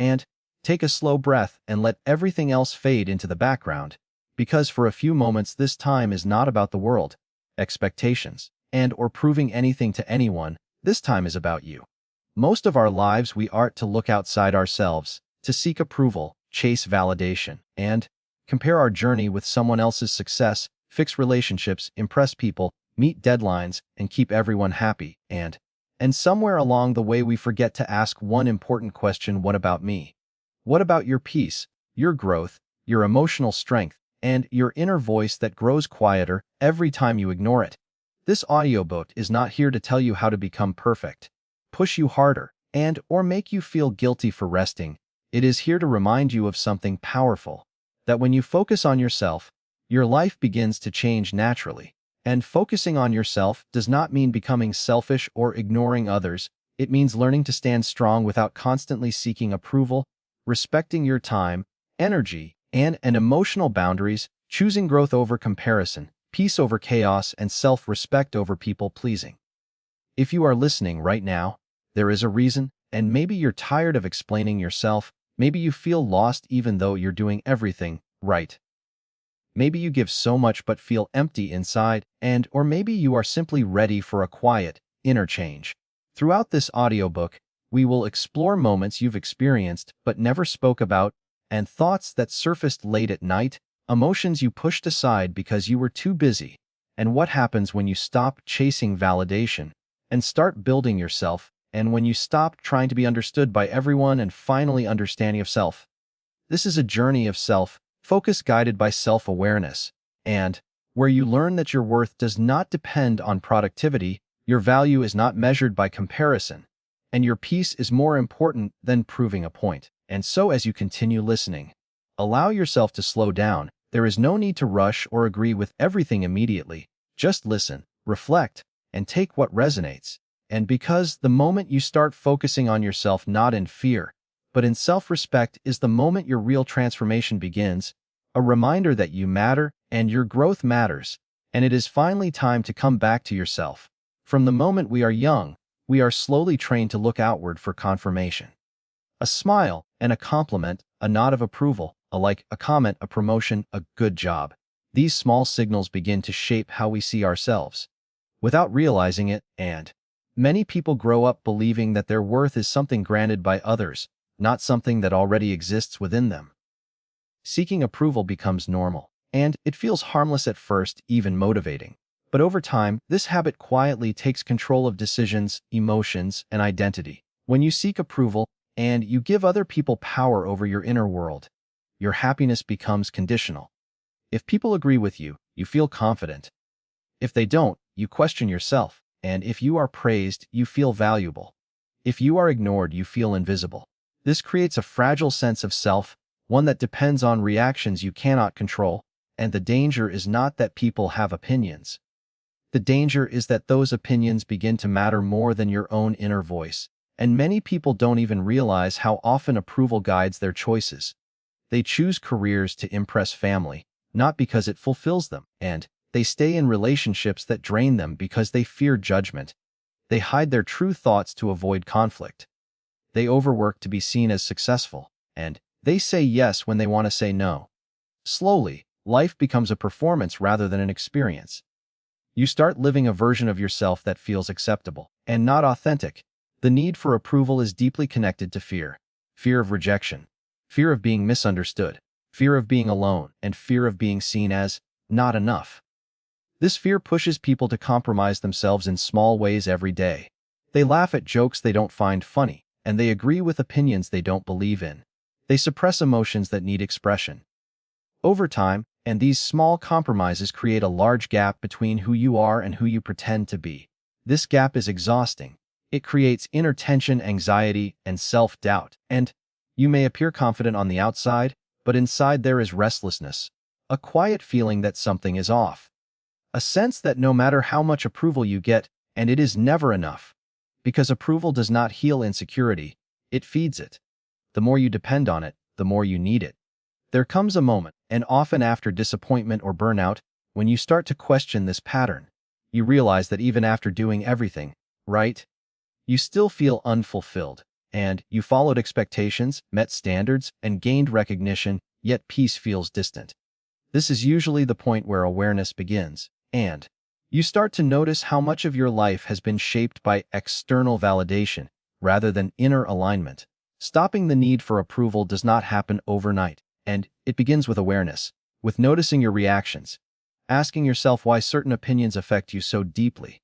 and take a slow breath and let everything else fade into the background, because for a few moments this time is not about the world, expectations, or proving anything to anyone. This time is about you. Most of our lives we are to look outside ourselves, to seek approval, chase validation, and compare our journey with someone else's success, fix relationships, impress people, meet deadlines, and keep everyone happy. And somewhere along the way we forget to ask one important question: what about me? What about your peace, your growth, your emotional strength, and your inner voice that grows quieter every time you ignore it? This audiobook is not here to tell you how to become perfect, push you harder, or make you feel guilty for resting. It is here to remind you of something powerful, that when you focus on yourself, your life begins to change naturally. And focusing on yourself does not mean becoming selfish or ignoring others. It means learning to stand strong without constantly seeking approval, respecting your time, energy, and emotional boundaries, choosing growth over comparison, peace over chaos, and self-respect over people-pleasing. If you are listening right now, there is a reason, and maybe you're tired of explaining yourself. Maybe you feel lost even though you're doing everything right. Maybe you give so much but feel empty inside, or maybe you are simply ready for a quiet, inner change. Throughout this audiobook, we will explore moments you've experienced but never spoke about, and thoughts that surfaced late at night, emotions you pushed aside because you were too busy, and what happens when you stop chasing validation and start building yourself, and when you stop trying to be understood by everyone and finally understanding yourself. This is a journey of self-focus guided by self-awareness, and where you learn that your worth does not depend on productivity, your value is not measured by comparison, and your peace is more important than proving a point. And so as you continue listening, allow yourself to slow down. There is no need to rush or agree with everything immediately. Just listen, reflect, and take what resonates. And because the moment you start focusing on yourself not in fear, but in self-respect, is the moment your real transformation begins, a reminder that you matter and your growth matters, and it is finally time to come back to yourself. From the moment we are young, we are slowly trained to look outward for confirmation. A smile and a compliment, a nod of approval, a like, a comment, a promotion, a good job. These small signals begin to shape how we see ourselves, without realizing it, and many people grow up believing that their worth is something granted by others, not something that already exists within them. Seeking approval becomes normal, and it feels harmless at first, even motivating. But over time, this habit quietly takes control of decisions, emotions, and identity. When you seek approval, and you give other people power over your inner world, your happiness becomes conditional. If people agree with you, you feel confident. If they don't, you question yourself. And if you are praised, you feel valuable. If you are ignored, you feel invisible. This creates a fragile sense of self, one that depends on reactions you cannot control, and the danger is not that people have opinions. The danger is that those opinions begin to matter more than your own inner voice, and many people don't even realize how often approval guides their choices. They choose careers to impress family, not because it fulfills them, and they stay in relationships that drain them because they fear judgment. They hide their true thoughts to avoid conflict. They overwork to be seen as successful, and they say yes when they want to say no. Slowly, life becomes a performance rather than an experience. You start living a version of yourself that feels acceptable and not authentic. The need for approval is deeply connected to fear. Fear of rejection, fear of being misunderstood, fear of being alone, and fear of being seen as not enough. This fear pushes people to compromise themselves in small ways every day. They laugh at jokes they don't find funny, and they agree with opinions they don't believe in. They suppress emotions that need expression. Over time, and these small compromises create a large gap between who you are and who you pretend to be. This gap is exhausting. It creates inner tension, anxiety, and self-doubt, and you may appear confident on the outside, but inside there is restlessness, a quiet feeling that something is off. A sense that no matter how much approval you get, and it is never enough. Because approval does not heal insecurity, it feeds it. The more you depend on it, the more you need it. There comes a moment, and often after disappointment or burnout, when you start to question this pattern. You realize that even after doing everything right, you still feel unfulfilled. and you followed expectations, met standards, and gained recognition, yet peace feels distant. This is usually the point where awareness begins, and you start to notice how much of your life has been shaped by external validation rather than inner alignment. Stopping the need for approval does not happen overnight, and it begins with awareness, with noticing your reactions, asking yourself why certain opinions affect you so deeply,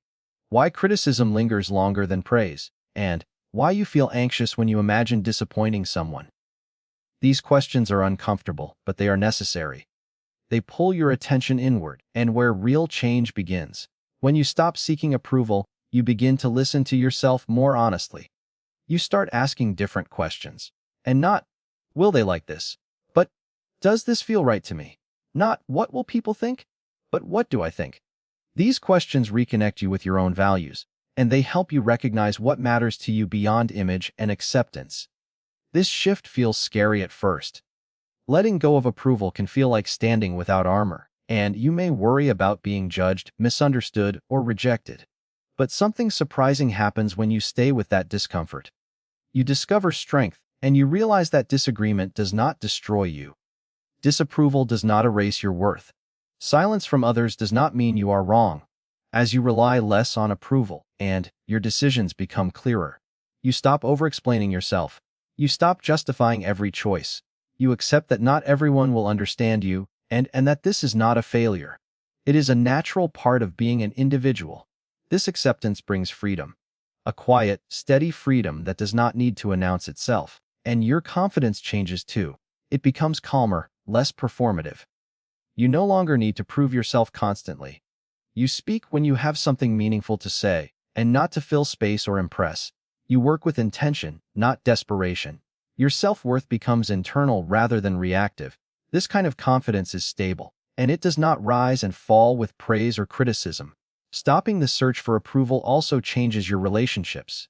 why criticism lingers longer than praise, and why you feel anxious when you imagine disappointing someone. These questions are uncomfortable, but they are necessary. They pull your attention inward, and where real change begins. When you stop seeking approval, you begin to listen to yourself more honestly. You start asking different questions. And not, will they like this? But, does this feel right to me? Not, what will people think? But what do I think? These questions reconnect you with your own values, and they help you recognize what matters to you beyond image and acceptance. This shift feels scary at first. Letting go of approval can feel like standing without armor, and you may worry about being judged, misunderstood, or rejected. But something surprising happens when you stay with that discomfort. You discover strength, and you realize that disagreement does not destroy you. Disapproval does not erase your worth. Silence from others does not mean you are wrong. As you rely less on approval, and your decisions become clearer, you stop over-explaining yourself. You stop justifying every choice. You accept that not everyone will understand you, and that this is not a failure. It is a natural part of being an individual. This acceptance brings freedom. A quiet, steady freedom that does not need to announce itself. And your confidence changes too. It becomes calmer, less performative. You no longer need to prove yourself constantly. You speak when you have something meaningful to say, and not to fill space or impress. You work with intention, not desperation. Your self-worth becomes internal rather than reactive. This kind of confidence is stable, and it does not rise and fall with praise or criticism. Stopping the search for approval also changes your relationships.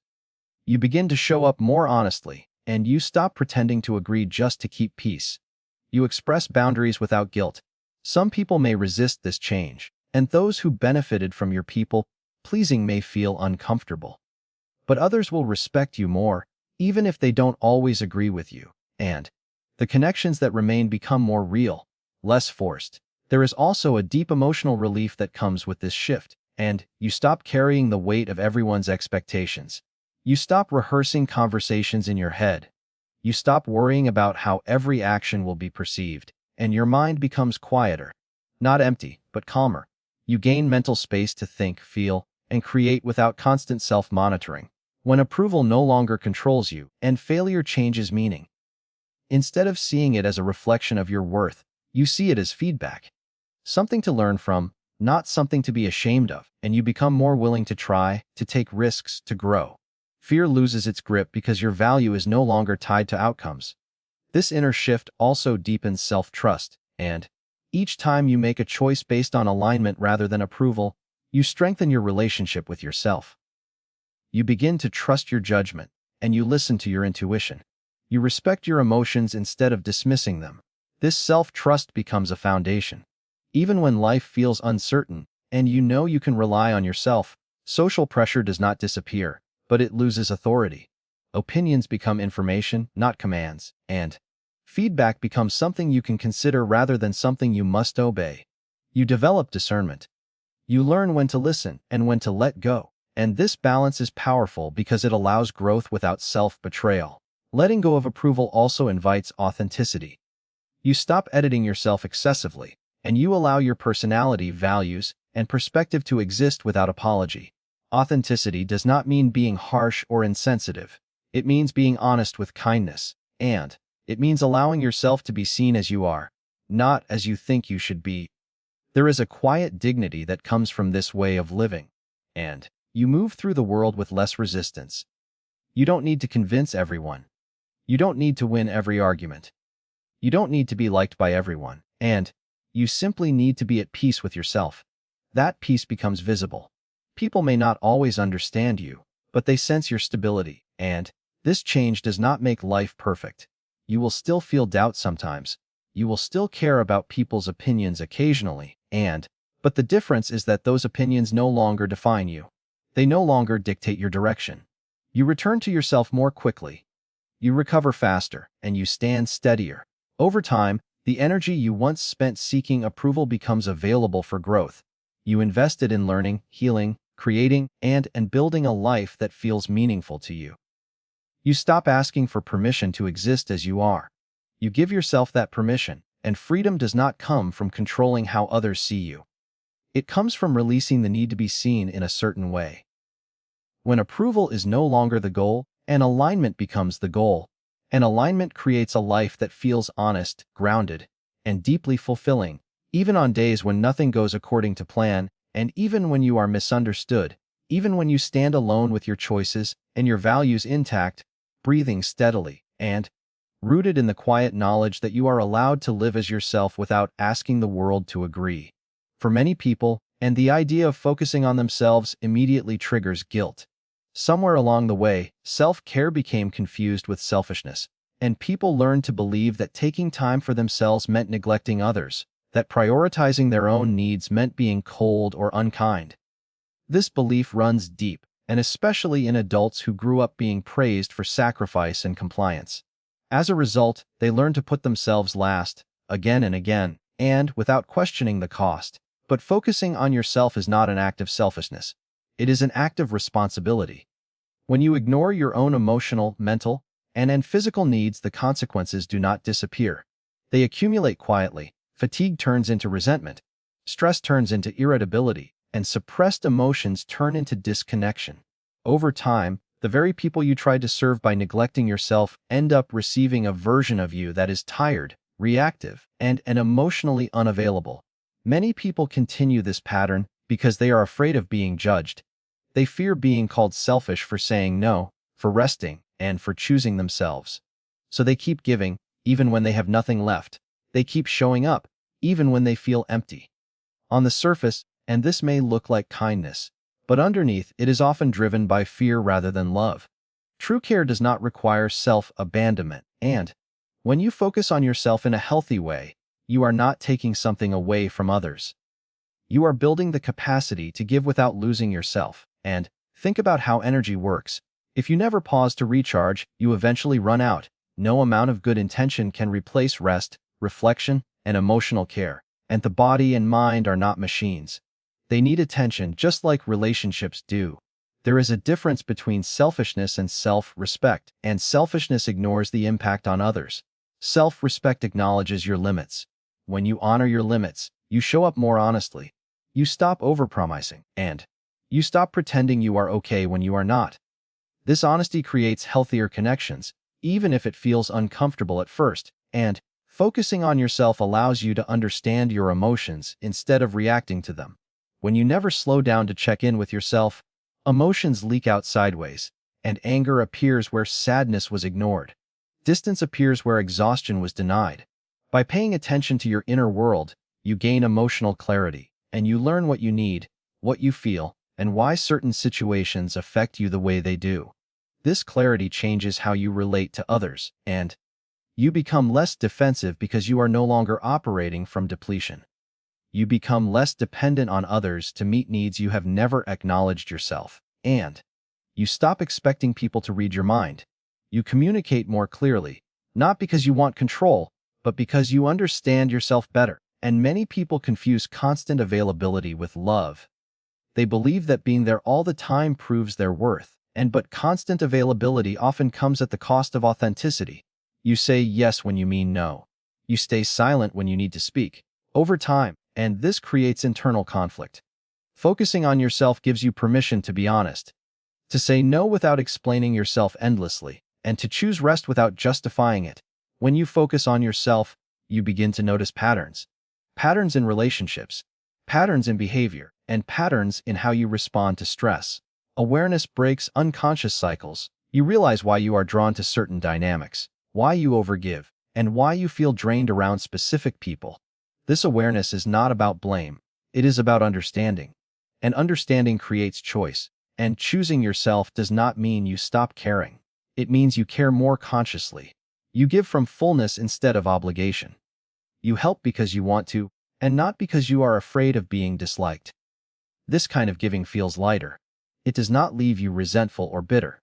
You begin to show up more honestly, and you stop pretending to agree just to keep peace. You express boundaries without guilt. Some people may resist this change, and those who benefited from your people-pleasing may feel uncomfortable. But others will respect you more, even if they don't always agree with you, and the connections that remain become more real, less forced. There is also a deep emotional relief that comes with this shift, and you stop carrying the weight of everyone's expectations. You stop rehearsing conversations in your head. You stop worrying about how every action will be perceived, and your mind becomes quieter. Not empty, but calmer. You gain mental space to think, feel, and create without constant self-monitoring. When approval no longer controls you, and failure changes meaning. Instead of seeing it as a reflection of your worth, you see it as feedback. Something to learn from, not something to be ashamed of, and you become more willing to try, to take risks, to grow. Fear loses its grip because your value is no longer tied to outcomes. This inner shift also deepens self-trust, and each time you make a choice based on alignment rather than approval, you strengthen your relationship with yourself. You begin to trust your judgment, and you listen to your intuition. You respect your emotions instead of dismissing them. This self-trust becomes a foundation. Even when life feels uncertain, and you know you can rely on yourself, social pressure does not disappear, but it loses authority. Opinions become information, not commands, and feedback becomes something you can consider rather than something you must obey. You develop discernment. You learn when to listen and when to let go. And this balance is powerful because it allows growth without self-betrayal. Letting go of approval also invites authenticity. You stop editing yourself excessively, and you allow your personality, values, and perspective to exist without apology. Authenticity does not mean being harsh or insensitive. It means being honest with kindness, and it means allowing yourself to be seen as you are, not as you think you should be. There is a quiet dignity that comes from this way of living, and you move through the world with less resistance. You don't need to convince everyone. You don't need to win every argument. You don't need to be liked by everyone, and you simply need to be at peace with yourself. That peace becomes visible. People may not always understand you, but they sense your stability, and this change does not make life perfect. You will still feel doubt sometimes. You will still care about people's opinions occasionally, but the difference is that those opinions no longer define you. They no longer dictate your direction. You return to yourself more quickly, you recover faster, and you stand steadier. Over time, the energy you once spent seeking approval becomes available for growth. You invest it in learning, healing, creating, and building a life that feels meaningful to you. You stop asking for permission to exist as you are. You give yourself that permission, and freedom does not come from controlling how others see you. It comes from releasing the need to be seen in a certain way. When approval is no longer the goal, and alignment becomes the goal, and alignment creates a life that feels honest, grounded, and deeply fulfilling, even on days when nothing goes according to plan, and even when you are misunderstood, even when you stand alone with your choices and your values intact, breathing steadily, and rooted in the quiet knowledge that you are allowed to live as yourself without asking the world to agree. For many people, and the idea of focusing on themselves immediately triggers guilt. Somewhere along the way, self-care became confused with selfishness, and people learned to believe that taking time for themselves meant neglecting others, that prioritizing their own needs meant being cold or unkind. This belief runs deep, and especially in adults who grew up being praised for sacrifice and compliance. As a result, they learn to put themselves last, again and again, and without questioning the cost. But focusing on yourself is not an act of selfishness. It is an act of responsibility. When you ignore your own emotional, mental, and physical needs, the consequences do not disappear. They accumulate quietly. Fatigue turns into resentment. Stress turns into irritability, and suppressed emotions turn into disconnection. Over time, the very people you tried to serve by neglecting yourself end up receiving a version of you that is tired, reactive, and emotionally unavailable. Many people continue this pattern because they are afraid of being judged. They fear being called selfish for saying no, for resting, and for choosing themselves. So they keep giving, even when they have nothing left. They keep showing up, even when they feel empty. On the surface, and this may look like kindness, but underneath it is often driven by fear rather than love. True care does not require self-abandonment, and when you focus on yourself in a healthy way, you are not taking something away from others. You are building the capacity to give without losing yourself. And think about how energy works. If you never pause to recharge, you eventually run out. No amount of good intention can replace rest, reflection, and emotional care. And the body and mind are not machines. They need attention just like relationships do. There is a difference between selfishness and self-respect, and selfishness ignores the impact on others. Self-respect acknowledges your limits. When you honor your limits, you show up more honestly. You stop overpromising, and you stop pretending you are okay when you are not. This honesty creates healthier connections, even if it feels uncomfortable at first, and focusing on yourself allows you to understand your emotions instead of reacting to them. When you never slow down to check in with yourself, emotions leak out sideways, and anger appears where sadness was ignored. Distance appears where exhaustion was denied. By paying attention to your inner world, you gain emotional clarity, and you learn what you need, what you feel, and why certain situations affect you the way they do. This clarity changes how you relate to others, and you become less defensive because you are no longer operating from depletion. You become less dependent on others to meet needs you have never acknowledged yourself, and you stop expecting people to read your mind. You communicate more clearly, not because you want control, but because you understand yourself better. And many people confuse constant availability with love. They believe that being there all the time proves their worth, but constant availability often comes at the cost of authenticity. You say yes when you mean no. You stay silent when you need to speak. Over time, and this creates internal conflict. Focusing on yourself gives you permission to be honest, to say no without explaining yourself endlessly, and to choose rest without justifying it. When you focus on yourself, you begin to notice patterns. Patterns in relationships, patterns in behavior, and patterns in how you respond to stress. Awareness breaks unconscious cycles. You realize why you are drawn to certain dynamics, why you overgive, and why you feel drained around specific people. This awareness is not about blame. It is about understanding. And understanding creates choice. And choosing yourself does not mean you stop caring. It means you care more consciously. You give from fullness instead of obligation. You help because you want to, and not because you are afraid of being disliked. This kind of giving feels lighter. It does not leave you resentful or bitter.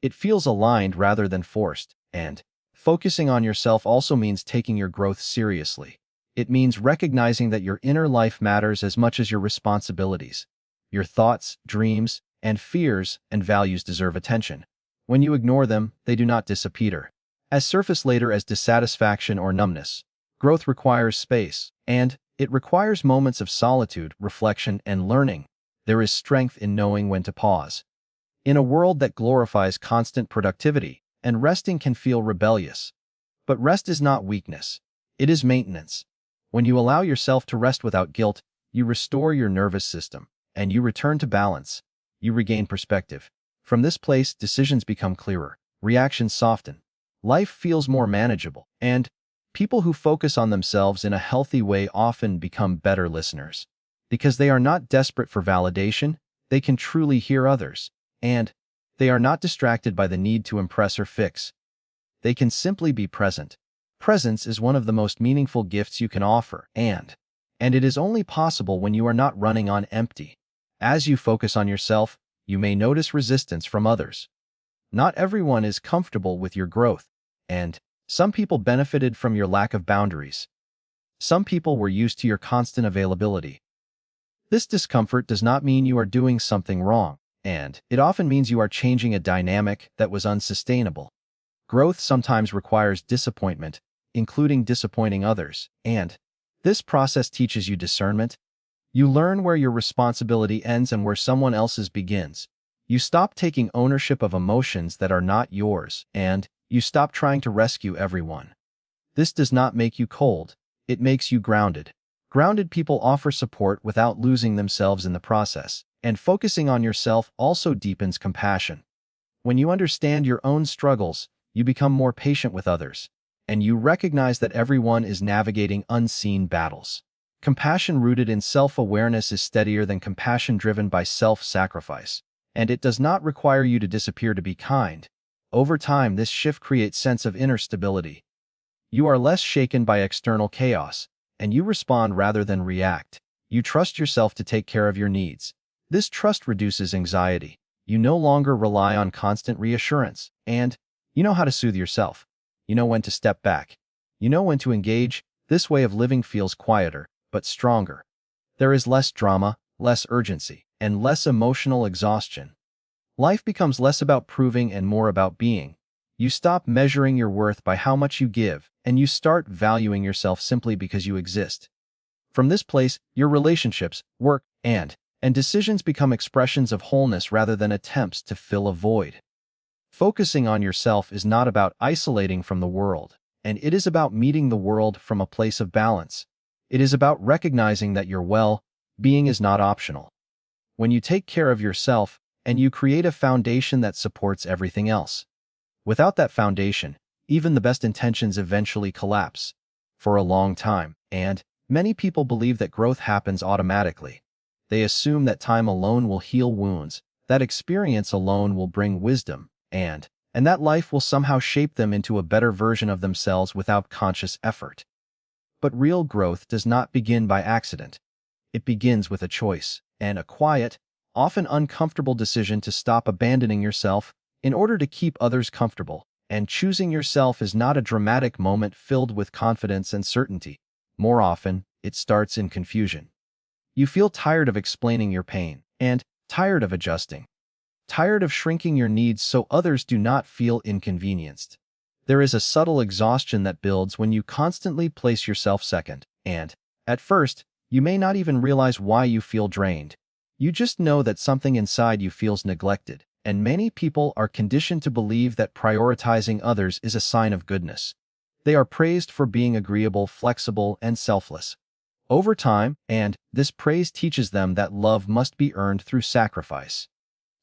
It feels aligned rather than forced, And focusing on yourself also means taking your growth seriously. It means recognizing that your inner life matters as much as your responsibilities. Your thoughts, dreams, and fears and values deserve attention. When you ignore them, they do not disappear. As surface later as dissatisfaction or numbness. Growth requires space, and it requires moments of solitude, reflection, and learning. There is strength in knowing when to pause. In a world that glorifies constant productivity, and resting can feel rebellious. But rest is not weakness. It is maintenance. When you allow yourself to rest without guilt, you restore your nervous system, and you return to balance. You regain perspective. From this place, decisions become clearer, reactions soften. Life feels more manageable, and people who focus on themselves in a healthy way often become better listeners. Because they are not desperate for validation, they can truly hear others, and they are not distracted by the need to impress or fix. They can simply be present. Presence is one of the most meaningful gifts you can offer, and it is only possible when you are not running on empty. As you focus on yourself, you may notice resistance from others. Not everyone is comfortable with your growth, and some people benefited from your lack of boundaries. Some people were used to your constant availability. This discomfort does not mean you are doing something wrong, and it often means you are changing a dynamic that was unsustainable. Growth sometimes requires disappointment, including disappointing others, and this process teaches you discernment. You learn where your responsibility ends and where someone else's begins. You stop taking ownership of emotions that are not yours, and you stop trying to rescue everyone. This does not make you cold, it makes you grounded. Grounded people offer support without losing themselves in the process, and focusing on yourself also deepens compassion. When you understand your own struggles, you become more patient with others, and you recognize that everyone is navigating unseen battles. Compassion rooted in self-awareness is steadier than compassion driven by self-sacrifice, and it does not require you to disappear to be kind. Over time, this shift creates a sense of inner stability. You are less shaken by external chaos, and you respond rather than react. You trust yourself to take care of your needs. This trust reduces anxiety. You no longer rely on constant reassurance, and you know how to soothe yourself. You know when to step back. You know when to engage. This way of living feels quieter, but stronger. There is less drama, less urgency, and less emotional exhaustion. Life becomes less about proving and more about being. You stop measuring your worth by how much you give, and you start valuing yourself simply because you exist. From this place, your relationships, work, and decisions become expressions of wholeness rather than attempts to fill a void. Focusing on yourself is not about isolating from the world, and it is about meeting the world from a place of balance. It is about recognizing that your well-being is not optional. When you take care of yourself, and you create a foundation that supports everything else. Without that foundation, even the best intentions eventually collapse. For a long time, and many people believe that growth happens automatically. They assume that time alone will heal wounds, that experience alone will bring wisdom, and that life will somehow shape them into a better version of themselves without conscious effort. But real growth does not begin by accident. It begins with a choice, and a quiet, often uncomfortable decision to stop abandoning yourself in order to keep others comfortable. And choosing yourself is not a dramatic moment filled with confidence and certainty. More often, it starts in confusion. You feel tired of explaining your pain, and tired of adjusting. Tired of shrinking your needs so others do not feel inconvenienced. There is a subtle exhaustion that builds when you constantly place yourself second, and, at first, you may not even realize why you feel drained. You just know that something inside you feels neglected, and many people are conditioned to believe that prioritizing others is a sign of goodness. They are praised for being agreeable, flexible, and selfless. Over time, and this praise teaches them that love must be earned through sacrifice.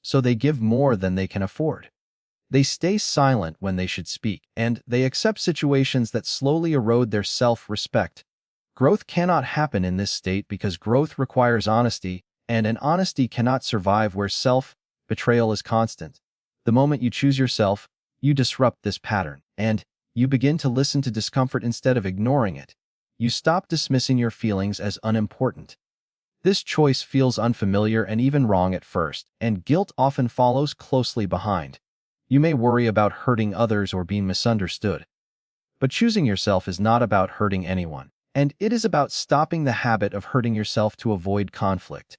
So they give more than they can afford. They stay silent when they should speak, and they accept situations that slowly erode their self-respect. Growth cannot happen in this state because growth requires honesty, and an honesty cannot survive where self-betrayal is constant. The moment you choose yourself, you disrupt this pattern, and you begin to listen to discomfort instead of ignoring it. You stop dismissing your feelings as unimportant. This choice feels unfamiliar and even wrong at first, and guilt often follows closely behind. You may worry about hurting others or being misunderstood. But choosing yourself is not about hurting anyone, and it is about stopping the habit of hurting yourself to avoid conflict.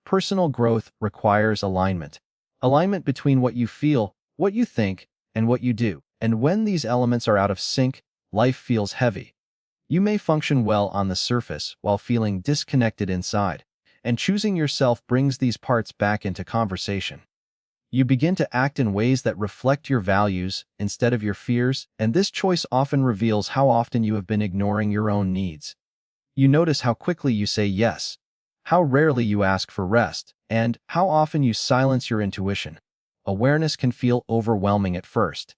Personal growth requires alignment. Alignment between what you feel, what you think, and what you do. And when these elements are out of sync, life feels heavy. You may function well on the surface while feeling disconnected inside, and choosing yourself brings these parts back into conversation. You begin to act in ways that reflect your values instead of your fears, and this choice often reveals how often you have been ignoring your own needs. You notice how quickly you say yes, how rarely you ask for rest, and how often you silence your intuition. Awareness can feel overwhelming at first.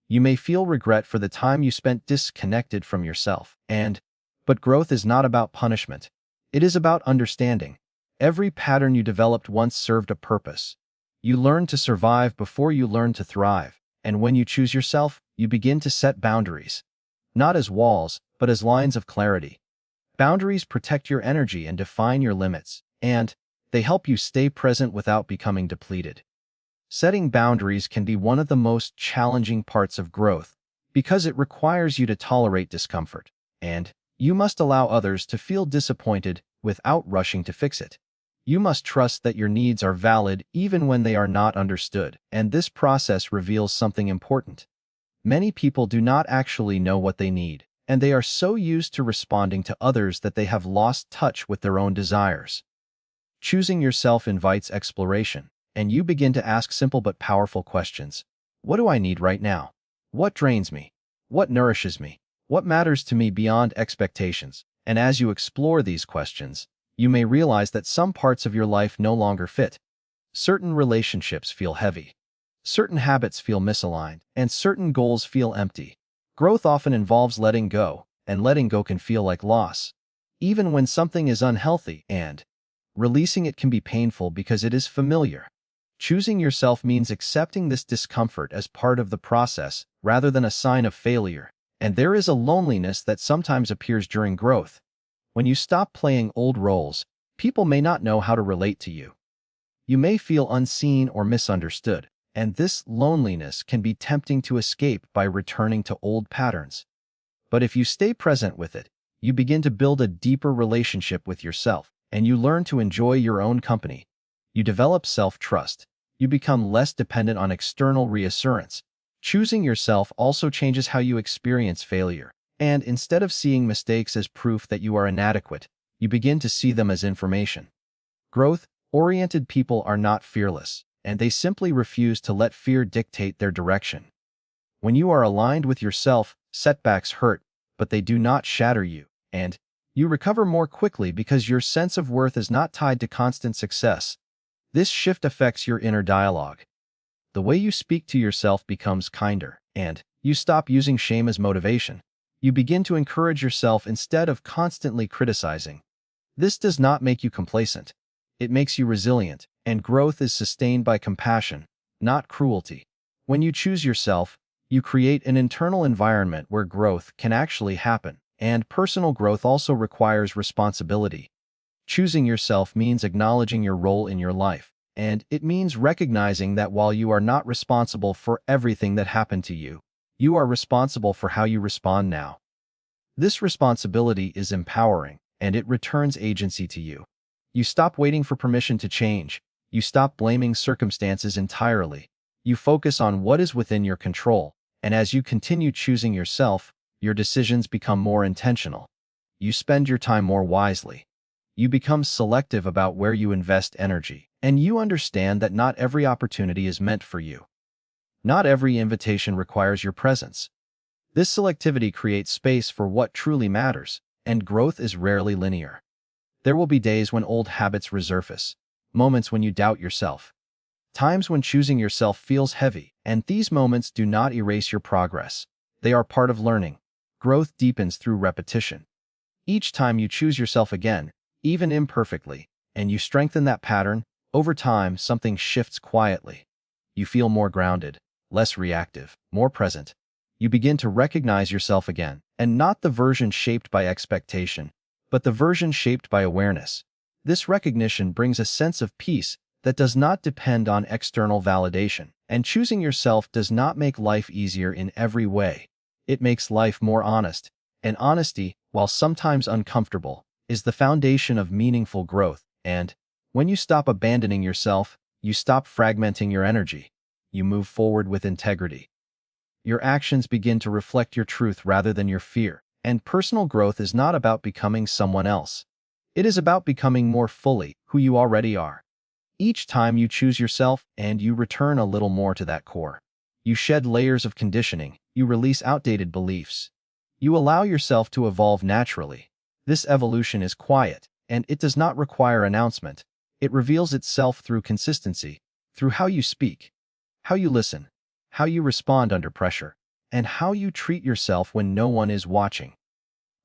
You may feel regret for the time you spent disconnected from yourself, but growth is not about punishment. It is about understanding. Every pattern you developed once served a purpose. You learn to survive before you learn to thrive, and when you choose yourself, you begin to set boundaries. Not as walls, but as lines of clarity. Boundaries protect your energy and define your limits, and they help you stay present without becoming depleted. Setting boundaries can be one of the most challenging parts of growth because it requires you to tolerate discomfort, and you must allow others to feel disappointed without rushing to fix it. You must trust that your needs are valid even when they are not understood, and this process reveals something important. Many people do not actually know what they need, and they are so used to responding to others that they have lost touch with their own desires. Choosing yourself invites exploration, and you begin to ask simple but powerful questions. What do I need right now? What drains me? What nourishes me? What matters to me beyond expectations? And as you explore these questions, you may realize that some parts of your life no longer fit. Certain relationships feel heavy. Certain habits feel misaligned, and certain goals feel empty. Growth often involves letting go, and letting go can feel like loss. Even when something is unhealthy, and releasing it can be painful because it is familiar. Choosing yourself means accepting this discomfort as part of the process rather than a sign of failure. And there is a loneliness that sometimes appears during growth. When you stop playing old roles, people may not know how to relate to you. You may feel unseen or misunderstood, and this loneliness can be tempting to escape by returning to old patterns. But if you stay present with it, you begin to build a deeper relationship with yourself, and you learn to enjoy your own company. You develop self-trust. You become less dependent on external reassurance. Choosing yourself also changes how you experience failure, and instead of seeing mistakes as proof that you are inadequate, you begin to see them as information. Growth-oriented people are not fearless, and they simply refuse to let fear dictate their direction. When you are aligned with yourself, setbacks hurt, but they do not shatter you, and you recover more quickly because your sense of worth is not tied to constant success. This shift affects your inner dialogue. The way you speak to yourself becomes kinder, and you stop using shame as motivation. You begin to encourage yourself instead of constantly criticizing. This does not make you complacent. It makes you resilient, and growth is sustained by compassion, not cruelty. When you choose yourself, you create an internal environment where growth can actually happen, and personal growth also requires responsibility. Choosing yourself means acknowledging your role in your life, and it means recognizing that while you are not responsible for everything that happened to you, you are responsible for how you respond now. This responsibility is empowering, and it returns agency to you. You stop waiting for permission to change. You stop blaming circumstances entirely. You focus on what is within your control, and as you continue choosing yourself, your decisions become more intentional. You spend your time more wisely. You become selective about where you invest energy, and you understand that not every opportunity is meant for you. Not every invitation requires your presence. This selectivity creates space for what truly matters, and growth is rarely linear. There will be days when old habits resurface, moments when you doubt yourself, times when choosing yourself feels heavy, and these moments do not erase your progress. They are part of learning. Growth deepens through repetition. Each time you choose yourself again, even imperfectly, and you strengthen that pattern, over time something shifts quietly. You feel more grounded, less reactive, more present. You begin to recognize yourself again, and not the version shaped by expectation, but the version shaped by awareness. This recognition brings a sense of peace that does not depend on external validation. And choosing yourself does not make life easier in every way. It makes life more honest. And honesty, while sometimes uncomfortable, is the foundation of meaningful growth. And when you stop abandoning yourself, you stop fragmenting your energy. You move forward with integrity. Your actions begin to reflect your truth rather than your fear. And personal growth is not about becoming someone else. It is about becoming more fully who you already are. Each time you choose yourself and you return a little more to that core. You shed layers of conditioning. You release outdated beliefs. You allow yourself to evolve naturally. This evolution is quiet, and it does not require announcement. It reveals itself through consistency, through how you speak, how you listen, how you respond under pressure, and how you treat yourself when no one is watching.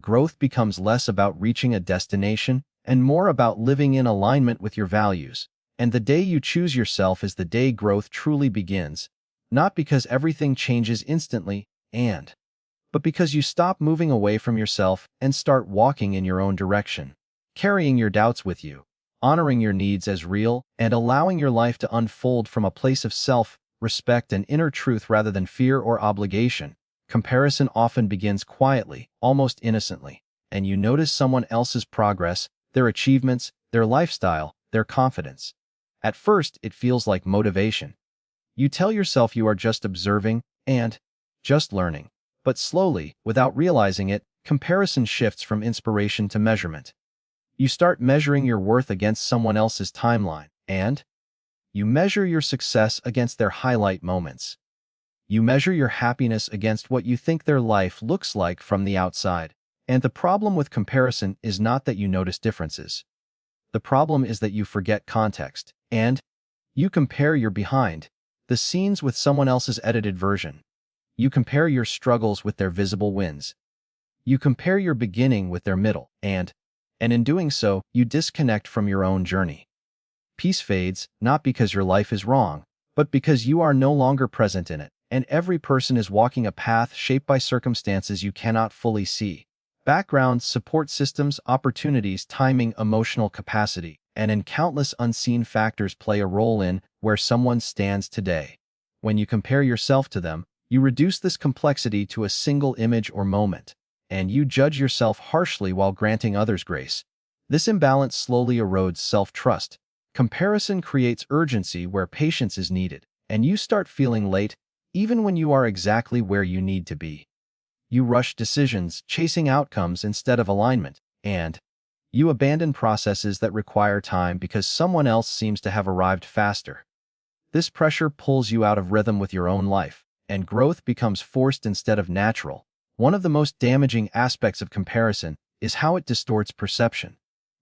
Growth becomes less about reaching a destination and more about living in alignment with your values. And the day you choose yourself is the day growth truly begins, not because everything changes instantly, but because you stop moving away from yourself and start walking in your own direction, carrying your doubts with you, honoring your needs as real, and allowing your life to unfold from a place of self-respect and inner truth rather than fear or obligation. Comparison often begins quietly, almost innocently, and you notice someone else's progress, their achievements, their lifestyle, their confidence. At first, it feels like motivation. You tell yourself you are just observing and just learning. But slowly, without realizing it, comparison shifts from inspiration to measurement. You start measuring your worth against someone else's timeline, and you measure your success against their highlight moments. You measure your happiness against what you think their life looks like from the outside. And the problem with comparison is not that you notice differences. The problem is that you forget context, and you compare your behind the scenes with someone else's edited version. You compare your struggles with their visible wins. You compare your beginning with their middle, and in doing so, you disconnect from your own journey. Peace fades, not because your life is wrong, but because you are no longer present in it, and every person is walking a path shaped by circumstances you cannot fully see. Backgrounds, support systems, opportunities, timing, emotional capacity, and in countless unseen factors play a role in where someone stands today. When you compare yourself to them, you reduce this complexity to a single image or moment, and you judge yourself harshly while granting others grace. This imbalance slowly erodes self-trust. Comparison creates urgency where patience is needed, and you start feeling late, even when you are exactly where you need to be. You rush decisions, chasing outcomes instead of alignment, and you abandon processes that require time because someone else seems to have arrived faster. This pressure pulls you out of rhythm with your own life, and growth becomes forced instead of natural. One of the most damaging aspects of comparison is how it distorts perception.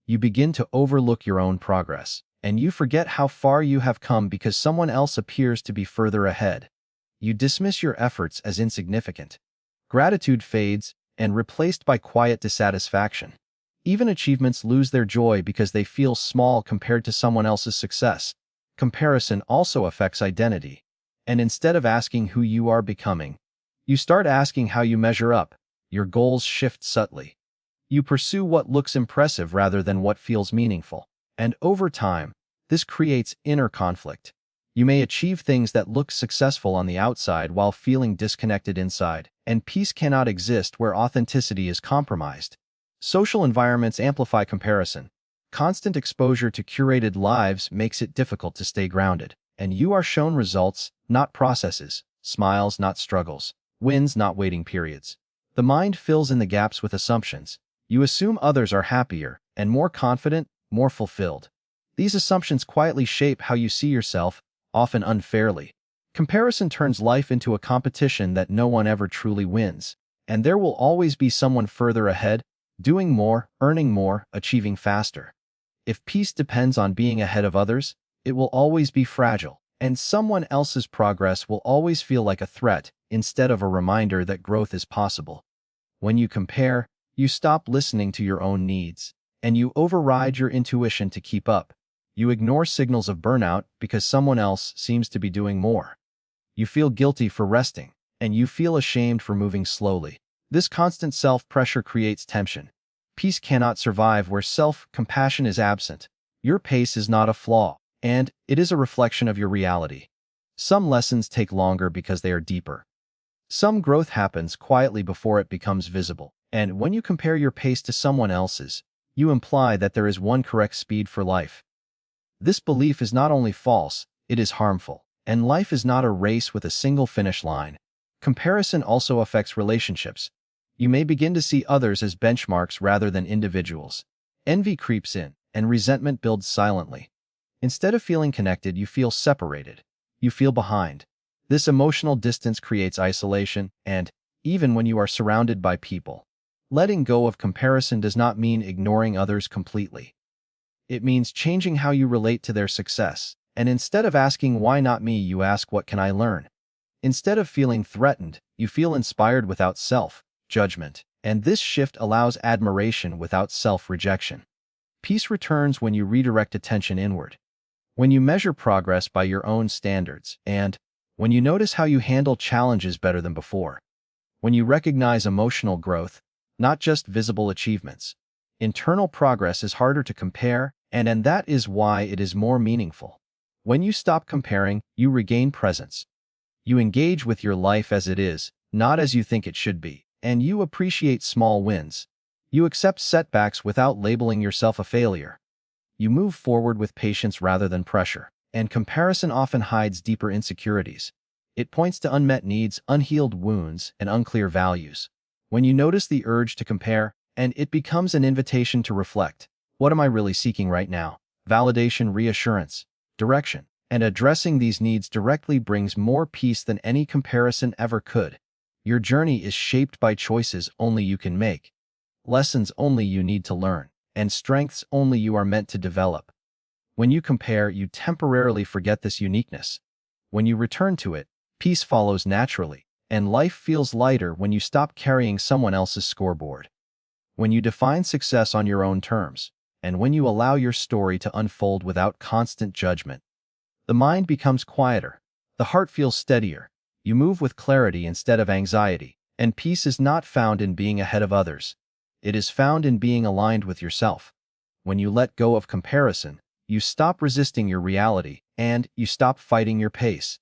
You begin to overlook your own progress, and you forget how far you have come because someone else appears to be further ahead. You dismiss your efforts as insignificant. Gratitude fades and replaced by quiet dissatisfaction. Even achievements lose their joy because they feel small compared to someone else's success. Comparison also affects identity. And instead of asking who you are becoming, you start asking how you measure up. Your goals shift subtly. You pursue what looks impressive rather than what feels meaningful. And over time, this creates inner conflict. You may achieve things that look successful on the outside while feeling disconnected inside, and peace cannot exist where authenticity is compromised. Social environments amplify comparison. Constant exposure to curated lives makes it difficult to stay grounded, and you are shown results, not processes, smiles, not struggles, wins, not waiting periods. The mind fills in the gaps with assumptions. You assume others are happier and more confident, more fulfilled. These assumptions quietly shape how you see yourself, often unfairly. Comparison turns life into a competition that no one ever truly wins, and there will always be someone further ahead, doing more, earning more, achieving faster. If peace depends on being ahead of others, it will always be fragile, and someone else's progress will always feel like a threat instead of a reminder that growth is possible. When you compare, you stop listening to your own needs, and you override your intuition to keep up. You ignore signals of burnout because someone else seems to be doing more. You feel guilty for resting, and you feel ashamed for moving slowly. This constant self-pressure creates tension. Peace cannot survive where self-compassion is absent. Your pace is not a flaw, and it is a reflection of your reality. Some lessons take longer because they are deeper. Some growth happens quietly before it becomes visible, and when you compare your pace to someone else's, you imply that there is one correct speed for life. This belief is not only false, it is harmful, and life is not a race with a single finish line. Comparison also affects relationships. You may begin to see others as benchmarks rather than individuals. Envy creeps in, and resentment builds silently. Instead of feeling connected, you feel separated. You feel behind. This emotional distance creates isolation, and even when you are surrounded by people, letting go of comparison does not mean ignoring others completely. It means changing how you relate to their success, and instead of asking why not me, you ask what can I learn? Instead of feeling threatened, you feel inspired without self-judgment, and this shift allows admiration without self-rejection. Peace returns when you redirect attention inward, when you measure progress by your own standards, and when you notice how you handle challenges better than before. When you recognize emotional growth, not just visible achievements. Internal progress is harder to compare, and that is why it is more meaningful. When you stop comparing, you regain presence. You engage with your life as it is, not as you think it should be, and you appreciate small wins. You accept setbacks without labeling yourself a failure. You move forward with patience rather than pressure, and comparison often hides deeper insecurities. It points to unmet needs, unhealed wounds, and unclear values. When you notice the urge to compare, and it becomes an invitation to reflect, what am I really seeking right now? Validation, reassurance, direction, and addressing these needs directly brings more peace than any comparison ever could. Your journey is shaped by choices only you can make, lessons only you need to learn, and strengths only you are meant to develop. When you compare, you temporarily forget this uniqueness. When you return to it, peace follows naturally, and life feels lighter when you stop carrying someone else's scoreboard. When you define success on your own terms, and when you allow your story to unfold without constant judgment, the mind becomes quieter, the heart feels steadier, you move with clarity instead of anxiety, and peace is not found in being ahead of others. It is found in being aligned with yourself. When you let go of comparison, you stop resisting your reality, and you stop fighting your pace.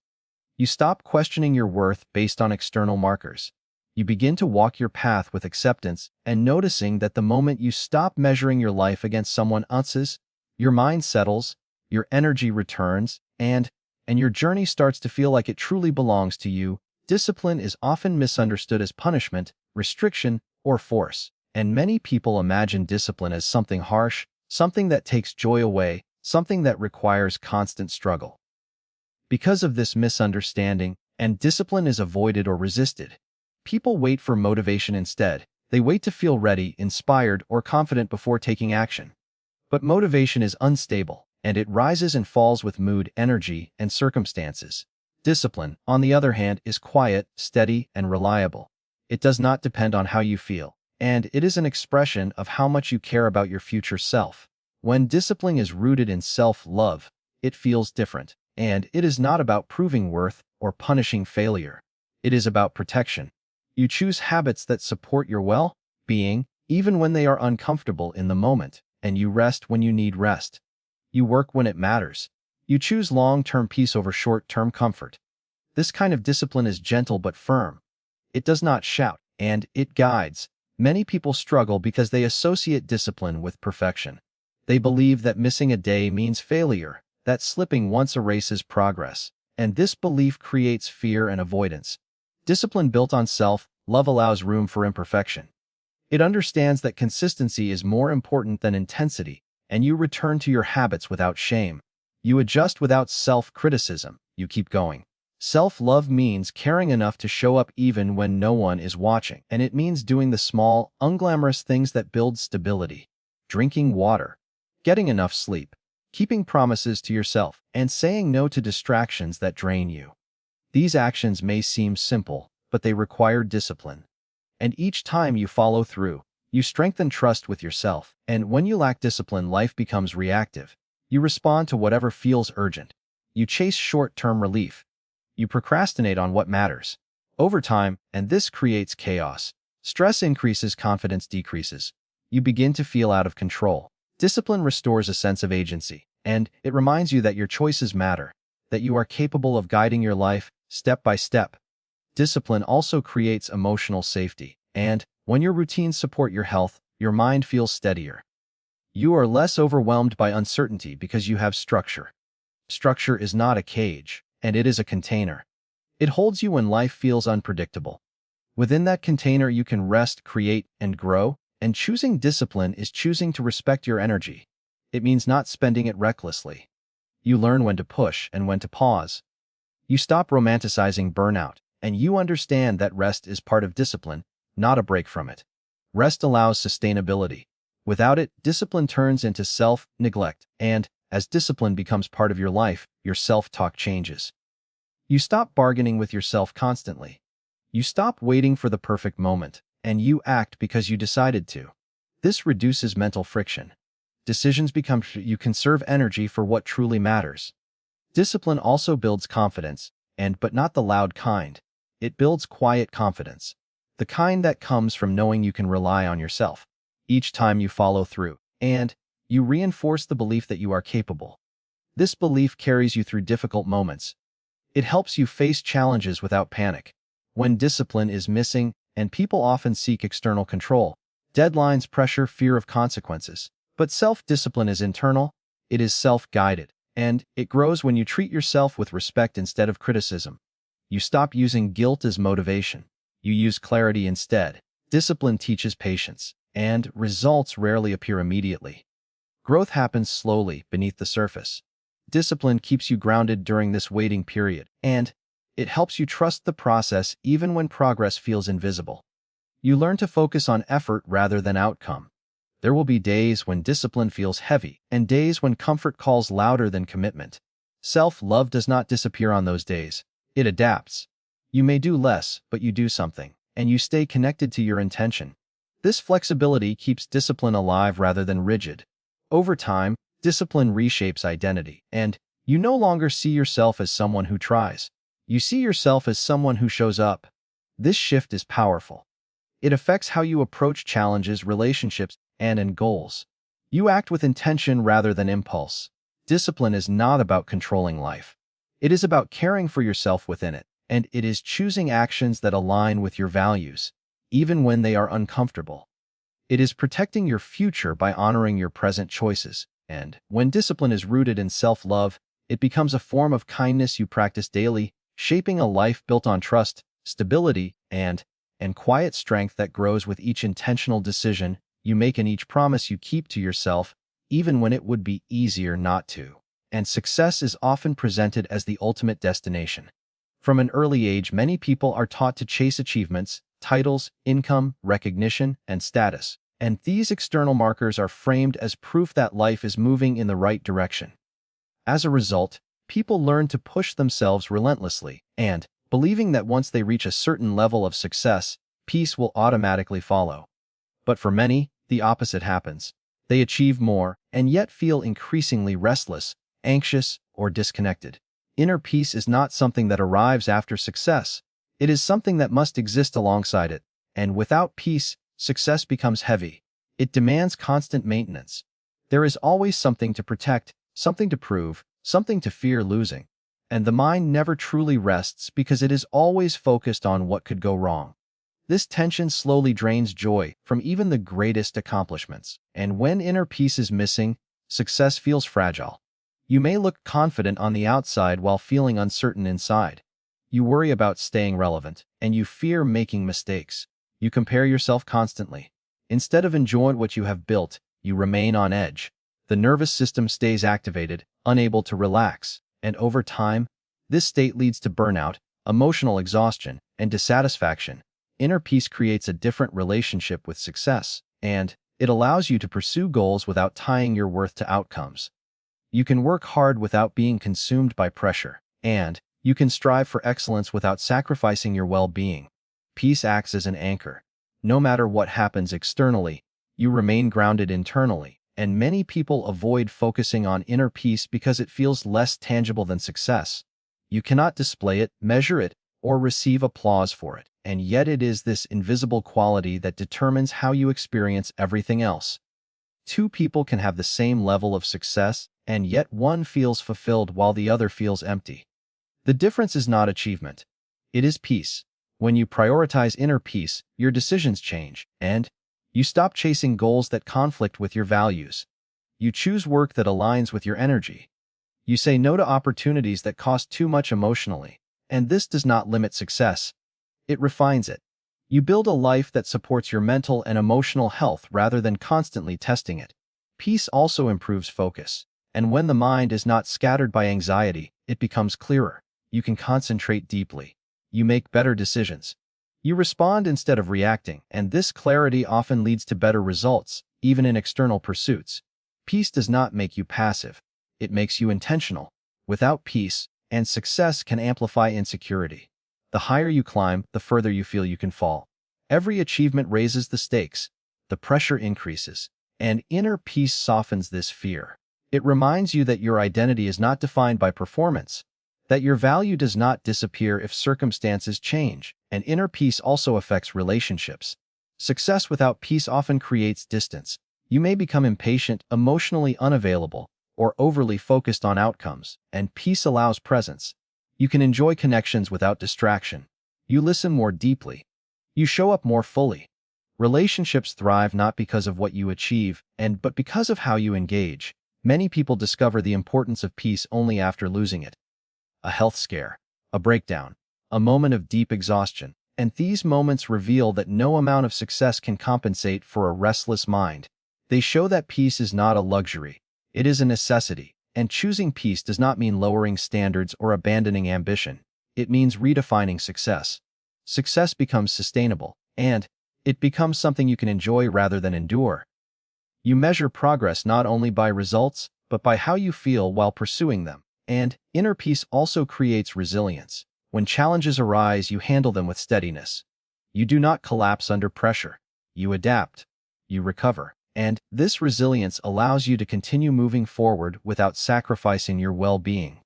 You stop questioning your worth based on external markers. You begin to walk your path with acceptance and noticing that the moment you stop measuring your life against someone else's, your mind settles, your energy returns, and your journey starts to feel like it truly belongs to you. Discipline is often misunderstood as punishment, restriction, or force, and many people imagine discipline as something harsh, something that takes joy away, something that requires constant struggle. Because of this misunderstanding, and discipline is avoided or resisted, people wait for motivation instead. They wait to feel ready, inspired, or confident before taking action. But motivation is unstable, and it rises and falls with mood, energy, and circumstances. Discipline, on the other hand, is quiet, steady, and reliable. It does not depend on how you feel, and it is an expression of how much you care about your future self. When discipline is rooted in self-love, it feels different, and it is not about proving worth or punishing failure. It is about protection. You choose habits that support your well-being, even when they are uncomfortable in the moment, and you rest when you need rest. You work when it matters. You choose long-term peace over short-term comfort. This kind of discipline is gentle but firm. It does not shout, and it guides. Many people struggle because they associate discipline with perfection. They believe that missing a day means failure, that slipping once erases progress, and this belief creates fear and avoidance. Discipline built on self-love allows room for imperfection. It understands that consistency is more important than intensity, and you return to your habits without shame. You adjust without self-criticism. You keep going. Self-love means caring enough to show up even when no one is watching, and it means doing the small, unglamorous things that build stability. Drinking water, getting enough sleep, keeping promises to yourself, and saying no to distractions that drain you. These actions may seem simple, but they require discipline. And each time you follow through, you strengthen trust with yourself. And when you lack discipline, life becomes reactive. You respond to whatever feels urgent. You chase short-term relief. You procrastinate on what matters. Over time, and this creates chaos. Stress increases, confidence decreases. You begin to feel out of control. Discipline restores a sense of agency, And it reminds you that your choices matter, that you are capable of guiding your life step by step. Discipline also creates emotional safety, and when your routines support your health, your mind feels steadier. You are less overwhelmed by uncertainty because you have structure. Structure is not a cage, and it is a container. It holds you when life feels unpredictable. Within that container, you can rest, create, and grow, and choosing discipline is choosing to respect your energy. It means not spending it recklessly. You learn when to push and when to pause. You stop romanticizing burnout, and you understand that rest is part of discipline, not a break from it. Rest allows sustainability. Without it, discipline turns into self-neglect, and as discipline becomes part of your life, your self-talk changes. You stop bargaining with yourself constantly. You stop waiting for the perfect moment, and you act because you decided to. This reduces mental friction. Decisions become you conserve energy for what truly matters. Discipline also builds confidence, but not the loud kind. It builds quiet confidence, the kind that comes from knowing you can rely on yourself each time you follow through, and you reinforce the belief that you are capable. This belief carries you through difficult moments. It helps you face challenges without panic. When discipline is missing, and people often seek external control, deadlines, pressure, fear of consequences. But self-discipline is internal, it is self-guided, and it grows when you treat yourself with respect instead of criticism. You stop using guilt as motivation. You use clarity instead. Discipline teaches patience, and results rarely appear immediately. Growth happens slowly beneath the surface. Discipline keeps you grounded during this waiting period, and it helps you trust the process even when progress feels invisible. You learn to focus on effort rather than outcome. There will be days when discipline feels heavy, and days when comfort calls louder than commitment. Self-love does not disappear on those days. It adapts. You may do less, but you do something, and you stay connected to your intention. This flexibility keeps discipline alive rather than rigid. Over time, discipline reshapes identity, and you no longer see yourself as someone who tries. You see yourself as someone who shows up. This shift is powerful. It affects how you approach challenges, relationships, and goals. You act with intention rather than impulse. Discipline is not about controlling life. It is about caring for yourself within it, and it is choosing actions that align with your values, even when they are uncomfortable. It is protecting your future by honoring your present choices, and when discipline is rooted in self-love, it becomes a form of kindness you practice daily, shaping a life built on trust, stability, and quiet strength that grows with each intentional decision you make and each promise you keep to yourself, even when it would be easier not to. And success is often presented as the ultimate destination. From an early age, many people are taught to chase achievements, titles, income, recognition, and status. And these external markers are framed as proof that life is moving in the right direction. As a result, people learn to push themselves relentlessly, and believing that once they reach a certain level of success, peace will automatically follow. But for many, the opposite happens. They achieve more, and yet feel increasingly restless, anxious, or disconnected. Inner peace is not something that arrives after success. It is something that must exist alongside it, and without peace, success becomes heavy. It demands constant maintenance. There is always something to protect, something to prove, something to fear losing. And the mind never truly rests because it is always focused on what could go wrong. This tension slowly drains joy from even the greatest accomplishments. And when inner peace is missing, success feels fragile. You may look confident on the outside while feeling uncertain inside. You worry about staying relevant, and you fear making mistakes. You compare yourself constantly. Instead of enjoying what you have built, you remain on edge. The nervous system stays activated, unable to relax, and over time, this state leads to burnout, emotional exhaustion, and dissatisfaction. Inner peace creates a different relationship with success, and it allows you to pursue goals without tying your worth to outcomes. You can work hard without being consumed by pressure, and you can strive for excellence without sacrificing your well-being. Peace acts as an anchor. No matter what happens externally, you remain grounded internally, and many people avoid focusing on inner peace because it feels less tangible than success. You cannot display it, measure it, or receive applause for it, and yet it is this invisible quality that determines how you experience everything else. Two people can have the same level of success and yet one feels fulfilled while the other feels empty. The difference is not achievement. It is peace. When you prioritize inner peace, your decisions change, and you stop chasing goals that conflict with your values. You choose work that aligns with your energy. You say no to opportunities that cost too much emotionally, and this does not limit success. It refines it. You build a life that supports your mental and emotional health rather than constantly testing it. Peace also improves focus, and when the mind is not scattered by anxiety, it becomes clearer. You can concentrate deeply. You make better decisions. You respond instead of reacting, and this clarity often leads to better results, even in external pursuits. Peace does not make you passive. It makes you intentional. Without peace, and success can amplify insecurity. The higher you climb, the further you feel you can fall. Every achievement raises the stakes. The pressure increases, and inner peace softens this fear. It reminds you that your identity is not defined by performance, that your value does not disappear if circumstances change, and inner peace also affects relationships. Success without peace often creates distance. You may become impatient, emotionally unavailable, or overly focused on outcomes, and peace allows presence. You can enjoy connections without distraction. You listen more deeply. You show up more fully. Relationships thrive not because of what you achieve, but because of how you engage. Many people discover the importance of peace only after losing it. A health scare, a breakdown, a moment of deep exhaustion, and these moments reveal that no amount of success can compensate for a restless mind. They show that peace is not a luxury, it is a necessity, and choosing peace does not mean lowering standards or abandoning ambition. It means redefining success. Success becomes sustainable, and it becomes something you can enjoy rather than endure. You measure progress not only by results, but by how you feel while pursuing them. And inner peace also creates resilience. When challenges arise, you handle them with steadiness. You do not collapse under pressure. You adapt. You recover. And this resilience allows you to continue moving forward without sacrificing your well-being.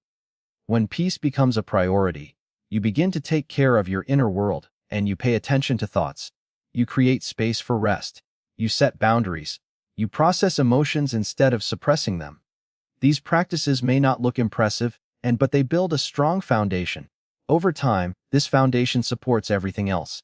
When peace becomes a priority, you begin to take care of your inner world, and you pay attention to thoughts. You create space for rest. You set boundaries. You process emotions instead of suppressing them. These practices may not look impressive, but they build a strong foundation. Over time, this foundation supports everything else.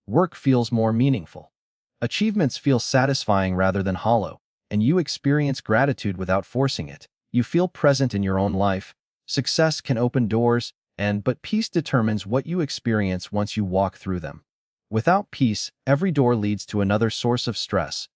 Work feels more meaningful. Achievements feel satisfying rather than hollow, and you experience gratitude without forcing it. You feel present in your own life. Success can open doors, but peace determines what you experience once you walk through them. Without peace, every door leads to another source of stress.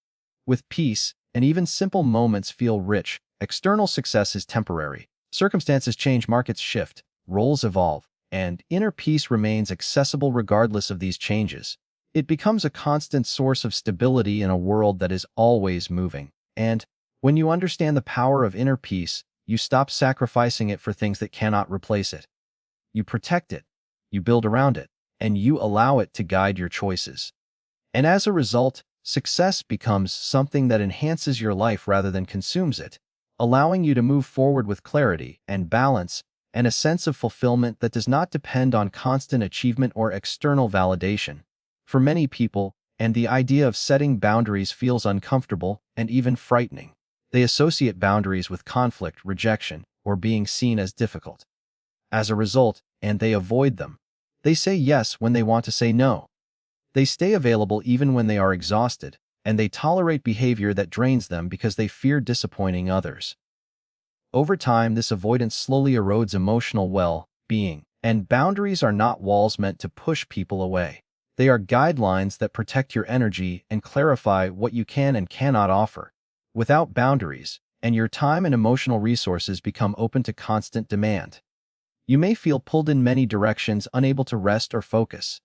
With peace, and even simple moments feel rich. External success is temporary. Circumstances change, markets shift, roles evolve, and inner peace remains accessible regardless of these changes. It becomes a constant source of stability in a world that is always moving. And when you understand the power of inner peace, you stop sacrificing it for things that cannot replace it. You protect it, you build around it, and you allow it to guide your choices. And as a result, success becomes something that enhances your life rather than consumes it, allowing you to move forward with clarity and balance and a sense of fulfillment that does not depend on constant achievement or external validation. For many people, the idea of setting boundaries feels uncomfortable and even frightening. They associate boundaries with conflict, rejection, or being seen as difficult. As a result, they avoid them. They say yes when they want to say no. They stay available even when they are exhausted, and they tolerate behavior that drains them because they fear disappointing others. Over time, this avoidance slowly erodes emotional well-being, and boundaries are not walls meant to push people away. They are guidelines that protect your energy and clarify what you can and cannot offer. Without boundaries, your time and emotional resources become open to constant demand. You may feel pulled in many directions, unable to rest or focus.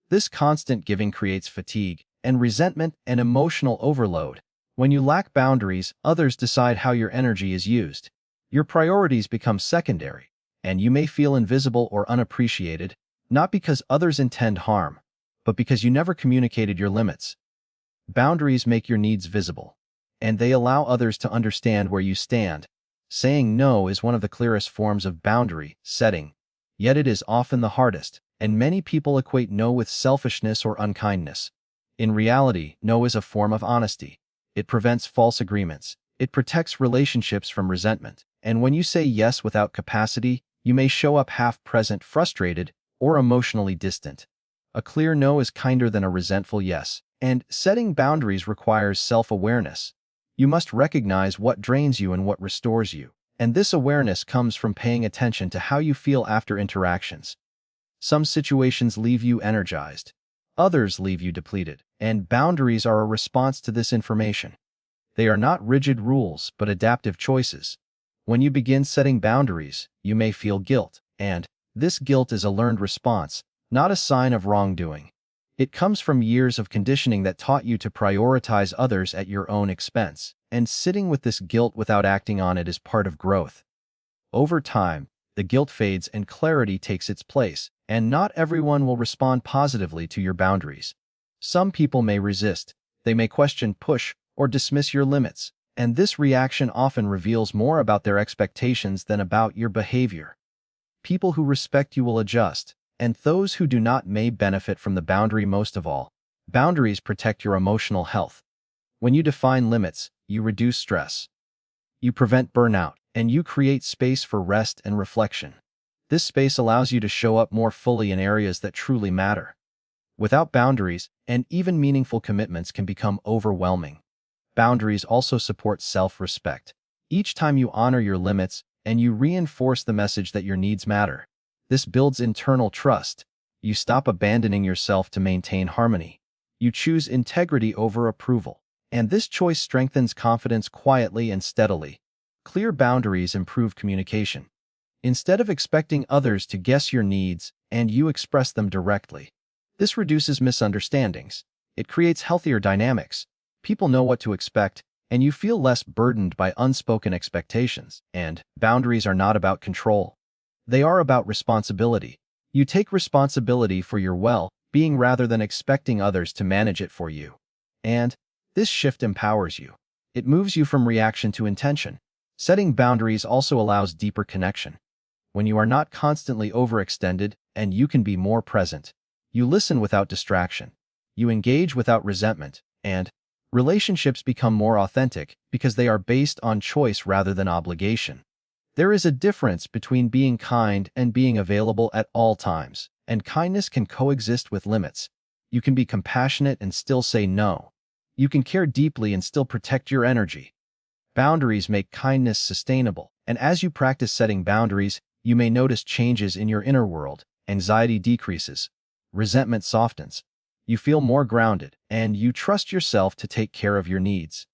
This constant giving creates fatigue and resentment and emotional overload. When you lack boundaries, others decide how your energy is used. Your priorities become secondary, and you may feel invisible or unappreciated, not because others intend harm, but because you never communicated your limits. Boundaries make your needs visible, and they allow others to understand where you stand. Saying no is one of the clearest forms of boundary setting, yet it is often the hardest, and many people equate no with selfishness or unkindness. In reality, no is a form of honesty. It prevents false agreements. It protects relationships from resentment, And when you say yes without capacity, you may show up half-present, frustrated, or emotionally distant. A clear no is kinder than a resentful yes, and setting boundaries requires self-awareness. You must recognize what drains you and what restores you, and this awareness comes from paying attention to how you feel after interactions. Some situations leave you energized, others leave you depleted, and boundaries are a response to this information. They are not rigid rules, but adaptive choices. When you begin setting boundaries, you may feel guilt, and this guilt is a learned response, not a sign of wrongdoing. It comes from years of conditioning that taught you to prioritize others at your own expense, and sitting with this guilt without acting on it is part of growth. Over time, the guilt fades and clarity takes its place, and not everyone will respond positively to your boundaries. Some people may resist, they may question, push, or dismiss your limits, and this reaction often reveals more about their expectations than about your behavior. People who respect you will adjust, and those who do not may benefit from the boundary most of all. Boundaries protect your emotional health. When you define limits, you reduce stress. You prevent burnout, and you create space for rest and reflection. This space allows you to show up more fully in areas that truly matter. Without boundaries, and even meaningful commitments can become overwhelming. Boundaries also support self-respect. Each time you honor your limits, and you reinforce the message that your needs matter. This builds internal trust. You stop abandoning yourself to maintain harmony. You choose integrity over approval. And this choice strengthens confidence quietly and steadily. Clear boundaries improve communication. Instead of expecting others to guess your needs, and you express them directly. This reduces misunderstandings. It creates healthier dynamics. People know what to expect, and you feel less burdened by unspoken expectations. And boundaries are not about control. They are about responsibility. You take responsibility for your well-being rather than expecting others to manage it for you. And this shift empowers you. It moves you from reaction to intention. Setting boundaries also allows deeper connection. When you are not constantly overextended, and you can be more present. You listen without distraction. You engage without resentment, and relationships become more authentic because they are based on choice rather than obligation. There is a difference between being kind and being available at all times, and kindness can coexist with limits. You can be compassionate and still say no. You can care deeply and still protect your energy. Boundaries make kindness sustainable, and as you practice setting boundaries, you may notice changes in your inner world. Anxiety decreases. Resentment softens. You feel more grounded, and you trust yourself to take care of your needs.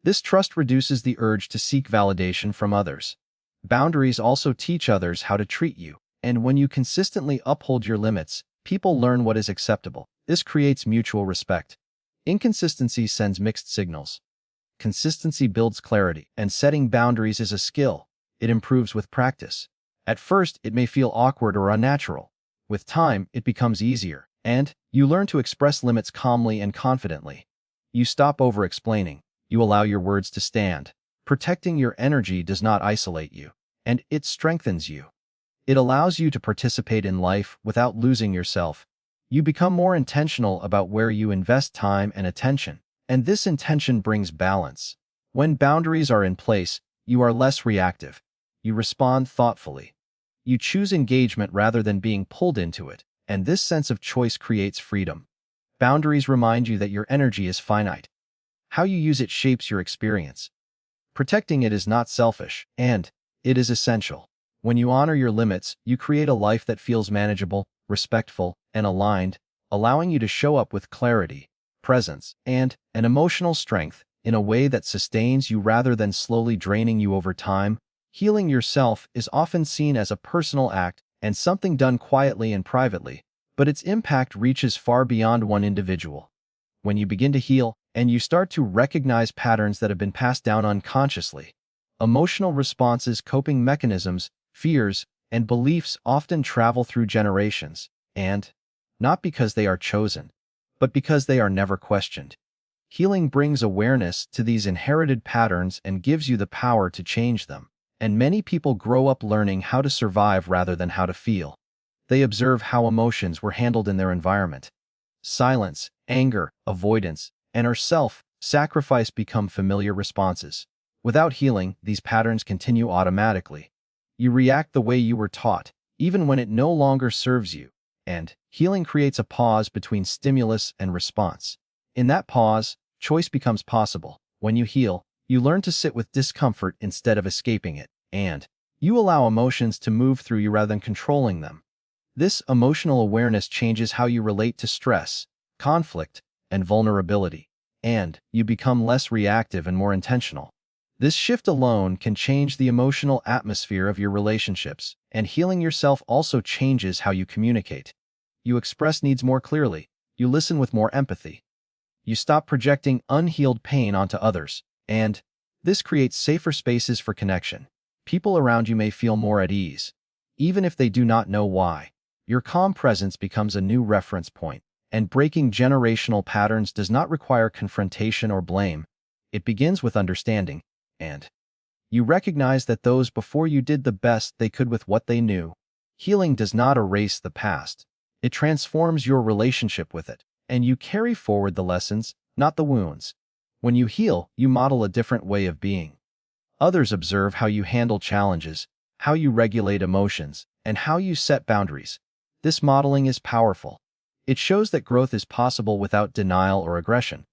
This trust reduces the urge to seek validation from others. Boundaries also teach others how to treat you, and when you consistently uphold your limits, people learn what is acceptable. This creates mutual respect. Inconsistency sends mixed signals. Consistency builds clarity, and setting boundaries is a skill. It improves with practice. At first, it may feel awkward or unnatural. With time, it becomes easier, and you learn to express limits calmly and confidently. You stop over-explaining. You allow your words to stand. Protecting your energy does not isolate you, and it strengthens you. It allows you to participate in life without losing yourself. You become more intentional about where you invest time and attention, and this intention brings balance. When boundaries are in place, you are less reactive. You respond thoughtfully. You choose engagement rather than being pulled into it, and this sense of choice creates freedom. Boundaries remind you that your energy is finite. How you use it shapes your experience. Protecting it is not selfish, and it is essential. When you honor your limits, you create a life that feels manageable, respectful, and aligned, allowing you to show up with clarity, presence, and an emotional strength in a way that sustains you rather than slowly draining you over time. Healing yourself is often seen as a personal act and something done quietly and privately, but its impact reaches far beyond one individual. When you begin to heal, and you start to recognize patterns that have been passed down unconsciously, emotional responses, coping mechanisms, fears, and beliefs often travel through generations, and not because they are chosen, but because they are never questioned. Healing brings awareness to these inherited patterns and gives you the power to change them. And many people grow up learning how to survive rather than how to feel. They observe how emotions were handled in their environment. Silence, anger, avoidance, and self-sacrifice become familiar responses. Without healing, these patterns continue automatically. You react the way you were taught, even when it no longer serves you. And healing creates a pause between stimulus and response. In that pause, choice becomes possible. When you heal, you learn to sit with discomfort instead of escaping it, and you allow emotions to move through you rather than controlling them. This emotional awareness changes how you relate to stress, conflict, and vulnerability, and you become less reactive and more intentional. This shift alone can change the emotional atmosphere of your relationships, and healing yourself also changes how you communicate. You express needs more clearly, you listen with more empathy. You stop projecting unhealed pain onto others, and this creates safer spaces for connection. People around you may feel more at ease, even if they do not know why. Your calm presence becomes a new reference point, and breaking generational patterns does not require confrontation or blame. It begins with understanding, and you recognize that those before you did the best they could with what they knew. Healing does not erase the past. It transforms your relationship with it, and you carry forward the lessons, not the wounds. When you heal, you model a different way of being. Others observe how you handle challenges, how you regulate emotions, and how you set boundaries. This modeling is powerful. It shows that growth is possible without denial or aggression.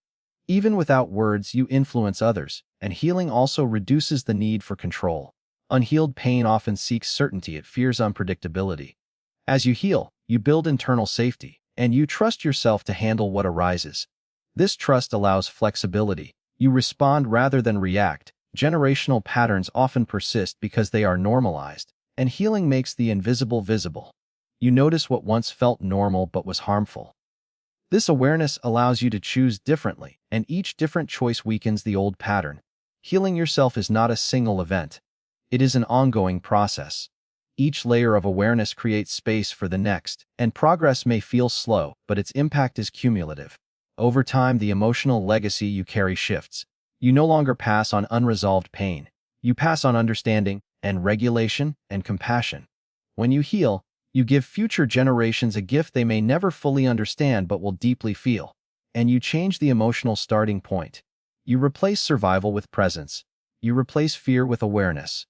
Even without words, you influence others, and healing also reduces the need for control. Unhealed pain often seeks certainty, it fears unpredictability. As you heal, you build internal safety, and you trust yourself to handle what arises. This trust allows flexibility. You respond rather than react. Generational patterns often persist because they are normalized, and healing makes the invisible visible. You notice what once felt normal but was harmful. This awareness allows you to choose differently, and each different choice weakens the old pattern. Healing yourself is not a single event. It is an ongoing process. Each layer of awareness creates space for the next, and progress may feel slow, but its impact is cumulative. Over time, the emotional legacy you carry shifts. You no longer pass on unresolved pain. You pass on understanding, and regulation, and compassion. When you heal, you give future generations a gift they may never fully understand but will deeply feel. And you change the emotional starting point. You replace survival with presence. You replace fear with awareness.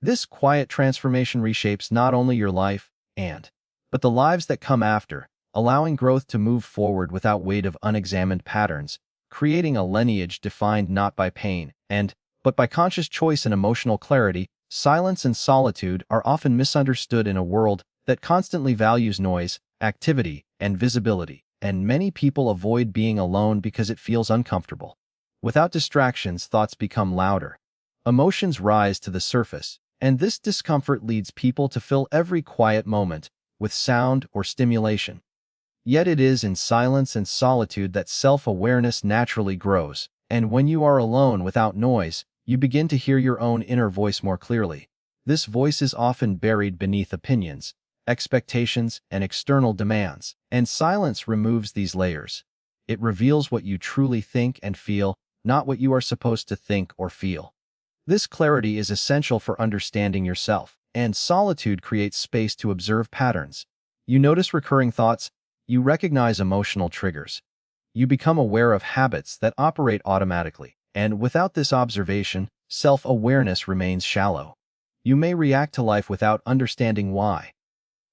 This quiet transformation reshapes not only your life, but the lives that come after, allowing growth to move forward without weight of unexamined patterns, creating a lineage defined not by pain, but by conscious choice and emotional clarity. Silence and solitude are often misunderstood in a world that constantly values noise, activity, and visibility, and many people avoid being alone because it feels uncomfortable. Without distractions, thoughts become louder. Emotions rise to the surface, and this discomfort leads people to fill every quiet moment with sound or stimulation. Yet it is in silence and solitude that self-awareness naturally grows, and when you are alone without noise, you begin to hear your own inner voice more clearly. This voice is often buried beneath opinions, expectations, and external demands, and silence removes these layers. It reveals what you truly think and feel, not what you are supposed to think or feel. This clarity is essential for understanding yourself, and solitude creates space to observe patterns. You notice recurring thoughts, you recognize emotional triggers. You become aware of habits that operate automatically, and without this observation, self-awareness remains shallow. You may react to life without understanding why.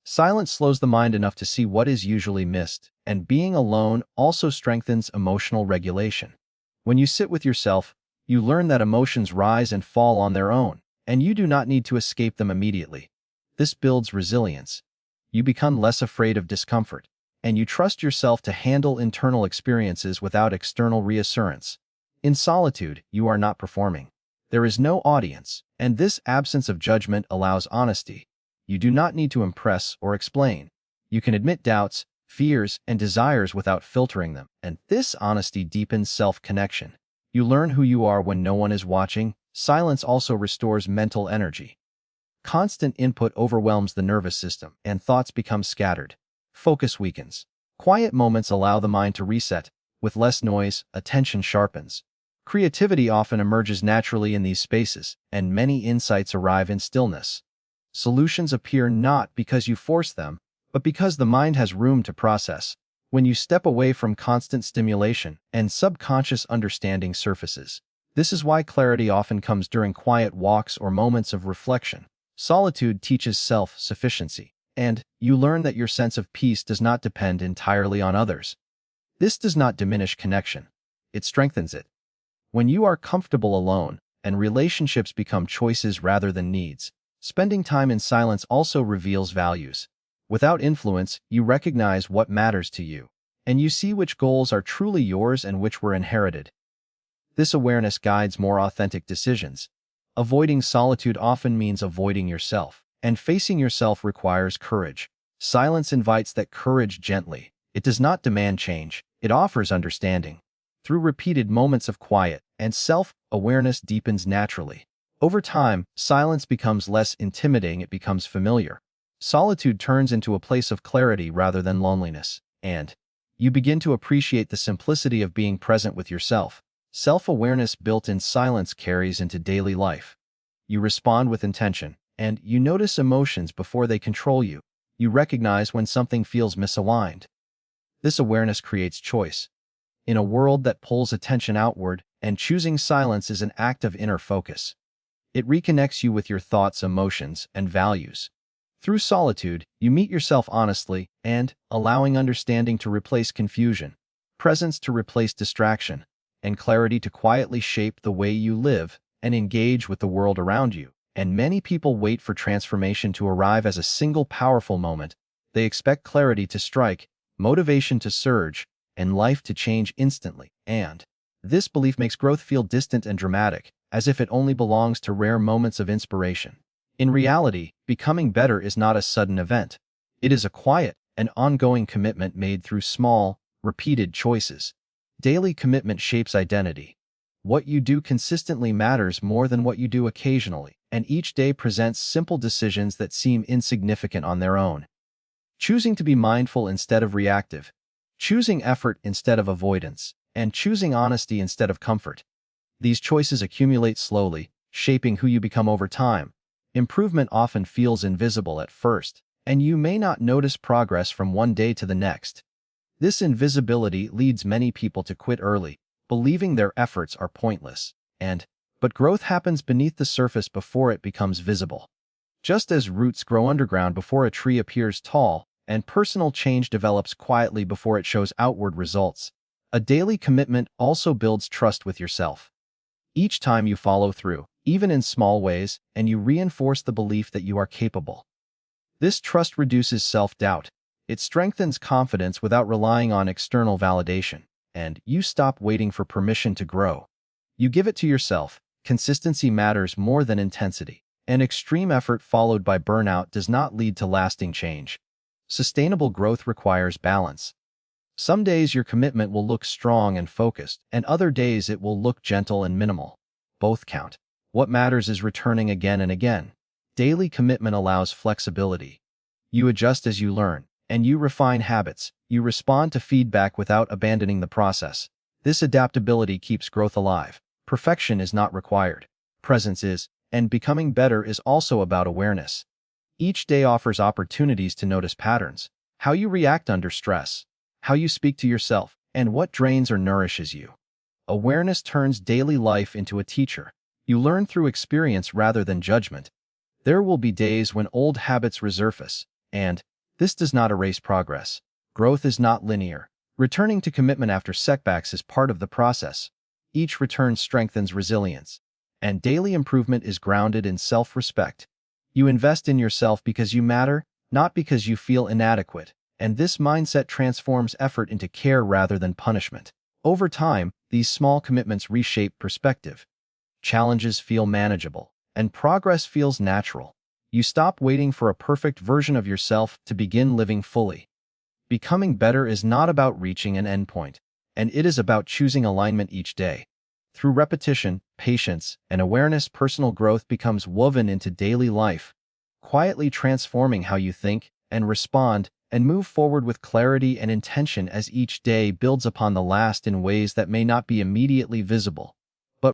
Silence slows the mind enough to see what is usually missed, and being alone also strengthens emotional regulation. When you sit with yourself, you learn that emotions rise and fall on their own, and you do not need to escape them immediately. This builds resilience. You become less afraid of discomfort, and you trust yourself to handle internal experiences without external reassurance. In solitude, you are not performing. There is no audience, and this absence of judgment allows honesty. You do not need to impress or explain. You can admit doubts, fears, and desires without filtering them, and this honesty deepens self-connection. You learn who you are when no one is watching. Silence also restores mental energy. Constant input overwhelms the nervous system, and thoughts become scattered. Focus weakens. Quiet moments allow the mind to reset. With less noise, attention sharpens. Creativity often emerges naturally in these spaces, and many insights arrive in stillness. Solutions appear not because you force them, but because the mind has room to process. When you step away from constant stimulation, and subconscious understanding surfaces. This is why clarity often comes during quiet walks or moments of reflection. Solitude teaches self-sufficiency, and you learn that your sense of peace does not depend entirely on others. This does not diminish connection. It strengthens it. When you are comfortable alone, and relationships become choices rather than needs, spending time in silence also reveals values. Without influence, you recognize what matters to you, and you see which goals are truly yours and which were inherited. This awareness guides more authentic decisions. Avoiding solitude often means avoiding yourself, and facing yourself requires courage. Silence invites that courage gently. It does not demand change, it offers understanding. Through repeated moments of quiet and self-awareness deepens naturally. Over time, silence becomes less intimidating, it becomes familiar. Solitude turns into a place of clarity rather than loneliness, and you begin to appreciate the simplicity of being present with yourself. Self-awareness built in silence carries into daily life. You respond with intention, and you notice emotions before they control you. You recognize when something feels misaligned. This awareness creates choice. In a world that pulls attention outward, and choosing silence is an act of inner focus. It reconnects you with your thoughts, emotions, and values. Through solitude, you meet yourself honestly and allowing understanding to replace confusion, presence to replace distraction, and clarity to quietly shape the way you live and engage with the world around you. And many people wait for transformation to arrive as a single powerful moment. They expect clarity to strike, motivation to surge, and life to change instantly. And this belief makes growth feel distant and dramatic, as if it only belongs to rare moments of inspiration. In reality, becoming better is not a sudden event. It is a quiet and ongoing commitment made through small, repeated choices. Daily commitment shapes identity. What you do consistently matters more than what you do occasionally, and each day presents simple decisions that seem insignificant on their own. Choosing to be mindful instead of reactive, choosing effort instead of avoidance, and choosing honesty instead of comfort. These choices accumulate slowly, shaping who you become over time. Improvement often feels invisible at first, and you may not notice progress from one day to the next. This invisibility leads many people to quit early, believing their efforts are pointless. But growth happens beneath the surface before it becomes visible. Just as roots grow underground before a tree appears tall, and personal change develops quietly before it shows outward results, a daily commitment also builds trust with yourself. Each time you follow through, even in small ways, and you reinforce the belief that you are capable. This trust reduces self-doubt. It strengthens confidence without relying on external validation, and you stop waiting for permission to grow. You give it to yourself. Consistency matters more than intensity. An extreme effort followed by burnout does not lead to lasting change. Sustainable growth requires balance. Some days your commitment will look strong and focused, and other days it will look gentle and minimal. Both count. What matters is returning again and again. Daily commitment allows flexibility. You adjust as you learn, and you refine habits. You respond to feedback without abandoning the process. This adaptability keeps growth alive. Perfection is not required. Presence is, and becoming better is also about awareness. Each day offers opportunities to notice patterns, how you react under stress, how you speak to yourself, and what drains or nourishes you. Awareness turns daily life into a teacher. You learn through experience rather than judgment. There will be days when old habits resurface, and this does not erase progress. Growth is not linear. Returning to commitment after setbacks is part of the process. Each return strengthens resilience, and daily improvement is grounded in self-respect. You invest in yourself because you matter, not because you feel inadequate, and this mindset transforms effort into care rather than punishment. Over time, these small commitments reshape perspective. Challenges feel manageable, and progress feels natural. You stop waiting for a perfect version of yourself to begin living fully. Becoming better is not about reaching an endpoint, and it is about choosing alignment each day. Through repetition, patience, and awareness, personal growth becomes woven into daily life, quietly transforming how you think and respond and move forward with clarity and intention as each day builds upon the last in ways that may not be immediately visible.